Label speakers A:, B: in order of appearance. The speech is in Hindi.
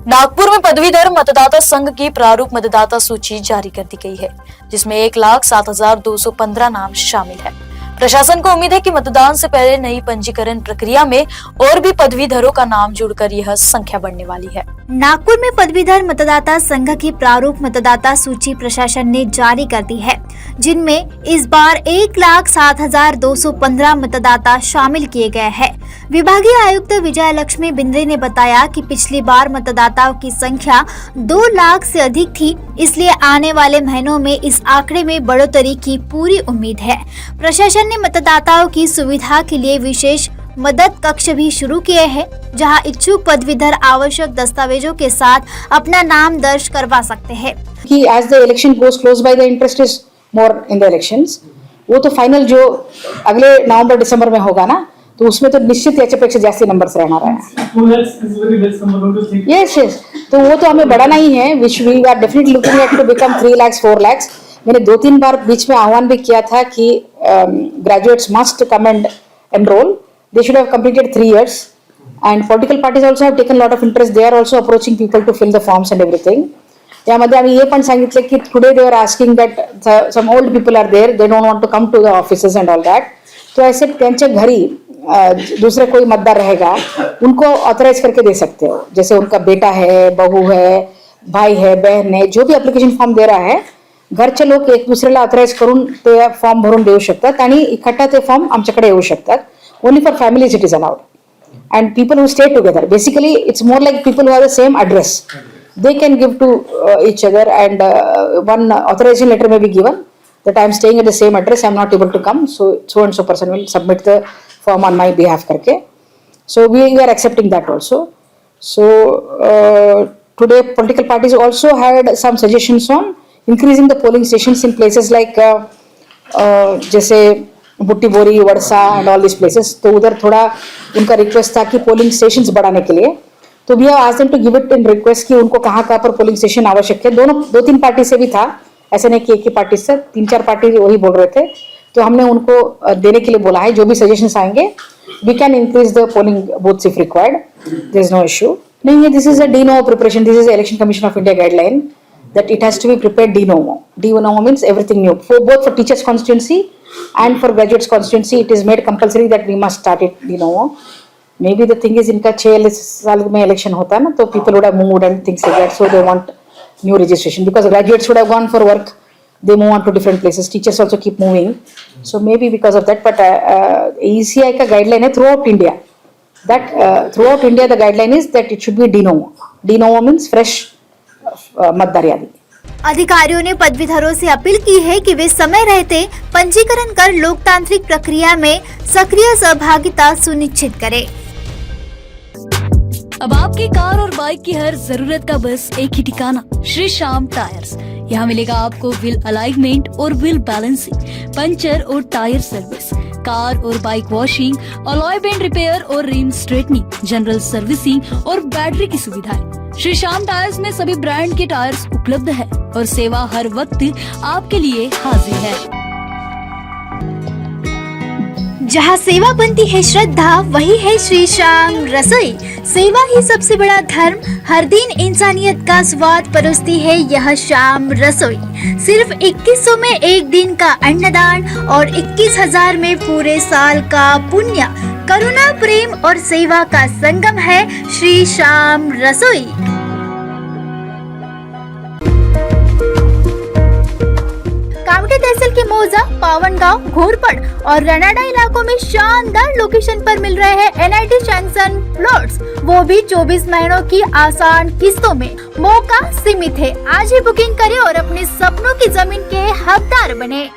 A: नागपुर में पदवीधर मतदाता संघ की प्रारूप मतदाता सूची जारी कर दी गई है, जिसमें 1,07,215 नाम शामिल है। प्रशासन को उम्मीद है कि मतदान से पहले नई पंजीकरण प्रक्रिया में और भी पदवीधरों का नाम जुड़कर यह संख्या बढ़ने वाली है।
B: नागपुर में पदवीधर मतदाता संघ की प्रारूप मतदाता सूची प्रशासन ने जारी कर दी है, जिनमें इस बार 1,07,215 मतदाता शामिल किए गए हैं। विभागीय आयुक्त विजय लक्ष्मी बिंद्रे ने बताया कि पिछली बार मतदाताओं की संख्या 2 लाख से अधिक थी, इसलिए आने वाले महीनों में इस आंकड़े में बढ़ोतरी की पूरी उम्मीद है। प्रशासन ने मतदाताओं की सुविधा के लिए विशेष मदद कक्ष भी शुरू किए हैं, जहां इच्छुक पदवीधर आवश्यक दस्तावेजों के साथ अपना नाम दर्ज करवा सकते हैं।
C: कि as the election goes close by, the interest is more in the elections. वो तो फाइनल जो अगले नवंबर दिसंबर में होगा ना, तो उसमें तो निश्चित याच्यापेक्षा जास्ती नंबर्स रहणार आहे। यस यस, तो वो तो हमें बढ़ाना ही है, which we are definitely looking at to become 3 lakh 4 lakh. मैंने 2-3 बार बीच में आह्वान भी किया था कि graduates must come and enrol. They should have completed 3 years, and political parties also have taken a lot of interest. They are also approaching people to fill the forms and everything. यामध्ये आम्ही हे पण सांगितले की today they were asking that some old people are there, they don't want to come to the offices and all that. तो ऐसे त्यांच्या घरी दूसरे कोई मतदार रहेगा, उनको ऑथराइज करके दे सकते हो. जैसे उनका बेटा है, बहू है, भाई है, बहन है, जो भी एप्लिकेशन फॉर्म दे रहा है, घरचे लोक एक दुसऱ्याला ऑथराइज करून ते फॉर्म भरून देऊ शकतात आणि इकट्ठा ते फॉर्म आमच्याकडे येऊ शकतात. Only for families it is allowed, and people who stay together. Basically, it's more like people who have the same address. They can give to each other, and one authorization letter may be given that I am staying at the same address. I am not able to come, so and so person will submit the form on my behalf करके. So we are accepting that also. So today political parties also had some suggestions on increasing the polling stations in places like जैसे बुट्टी बोरी, वड़सा एंड ऑल दिस प्लेसेस. तो उधर थोड़ा उनका रिक्वेस्ट था कि पोलिंग स्टेशंस बढ़ाने के लिए. तो we have asked them to give it in request कि उनको कहाँ पर पोलिंग स्टेशन आवश्यक है. 2-3 पार्टी से भी था, ऐसे नहीं कि एक ही पार्टी से, 3-4 पार्टी वही बोल रहे थे. तो हमने उनको देने के लिए बोला है. जो भी सजेशंस आएंगे, we can increase the polling booths if required. There is no issue. नहीं है, this is a de novo preparation. This is election commission of India guideline that it has to be prepared de novo. De novo means everything new. For both for teachers constituency and for graduates constituency, it is made compulsory that we must start it de novo. Maybe the thing is, इनका 6 साल में election होता है ना, तो people would have moved and things like that, so they want new registration because graduates would have gone for work. They move on to different places. Teachers also keep moving, so maybe because of that. But ECI का guideline है throughout India. That throughout India the guideline is that it should be de novo. De novo means fresh मतदार यादी.
B: अधिकारियों ने पदवीधरों से अपील की है कि वे समय रहते पंजीकरण कर लोकतांत्रिक प्रक्रिया में सक्रिय सहभागिता सुनिश्चित करें.
D: अब आपकी कार और बाइक की हर जरूरत का बस एक ही ठिकाना, श्री श्याम टायर्स. यहाँ मिलेगा आपको व्हील अलाइनमेंट और व्हील बैलेंसिंग, पंचर और टायर सर्विस, कार और bike washing, alloy bend repair और रिम स्ट्रेटनिंग, जनरल सर्विसिंग और बैटरी की सुविधाएं. श्री श्याम टायर्स में सभी ब्रांड के टायर्स उपलब्ध है और सेवा हर वक्त आपके लिए हाजिर है.
B: जहाँ सेवा बनती है श्रद्धा, वही है श्री श्याम रसोई. सेवा ही सबसे बड़ा धर्म. हर दिन इंसानियत का स्वाद परोसती है यह श्याम रसोई. सिर्फ 2100 में एक दिन का अन्नदान और 21,000 में पूरे साल का पुण्य. करुणा, प्रेम और सेवा का संगम है श्री श्याम रसोई. कामठी तहसील के मौजा, पावनगांव, घोरपड़ और रनाडा इलाकों में शानदार लोकेशन पर मिल रहे हैं NIT सैंक्शन प्लॉट्स, वो भी 24 महीनों की आसान किस्तों में. मौका सीमित है. आज ही बुकिंग करें और अपने सपनों की जमीन के हकदार बने.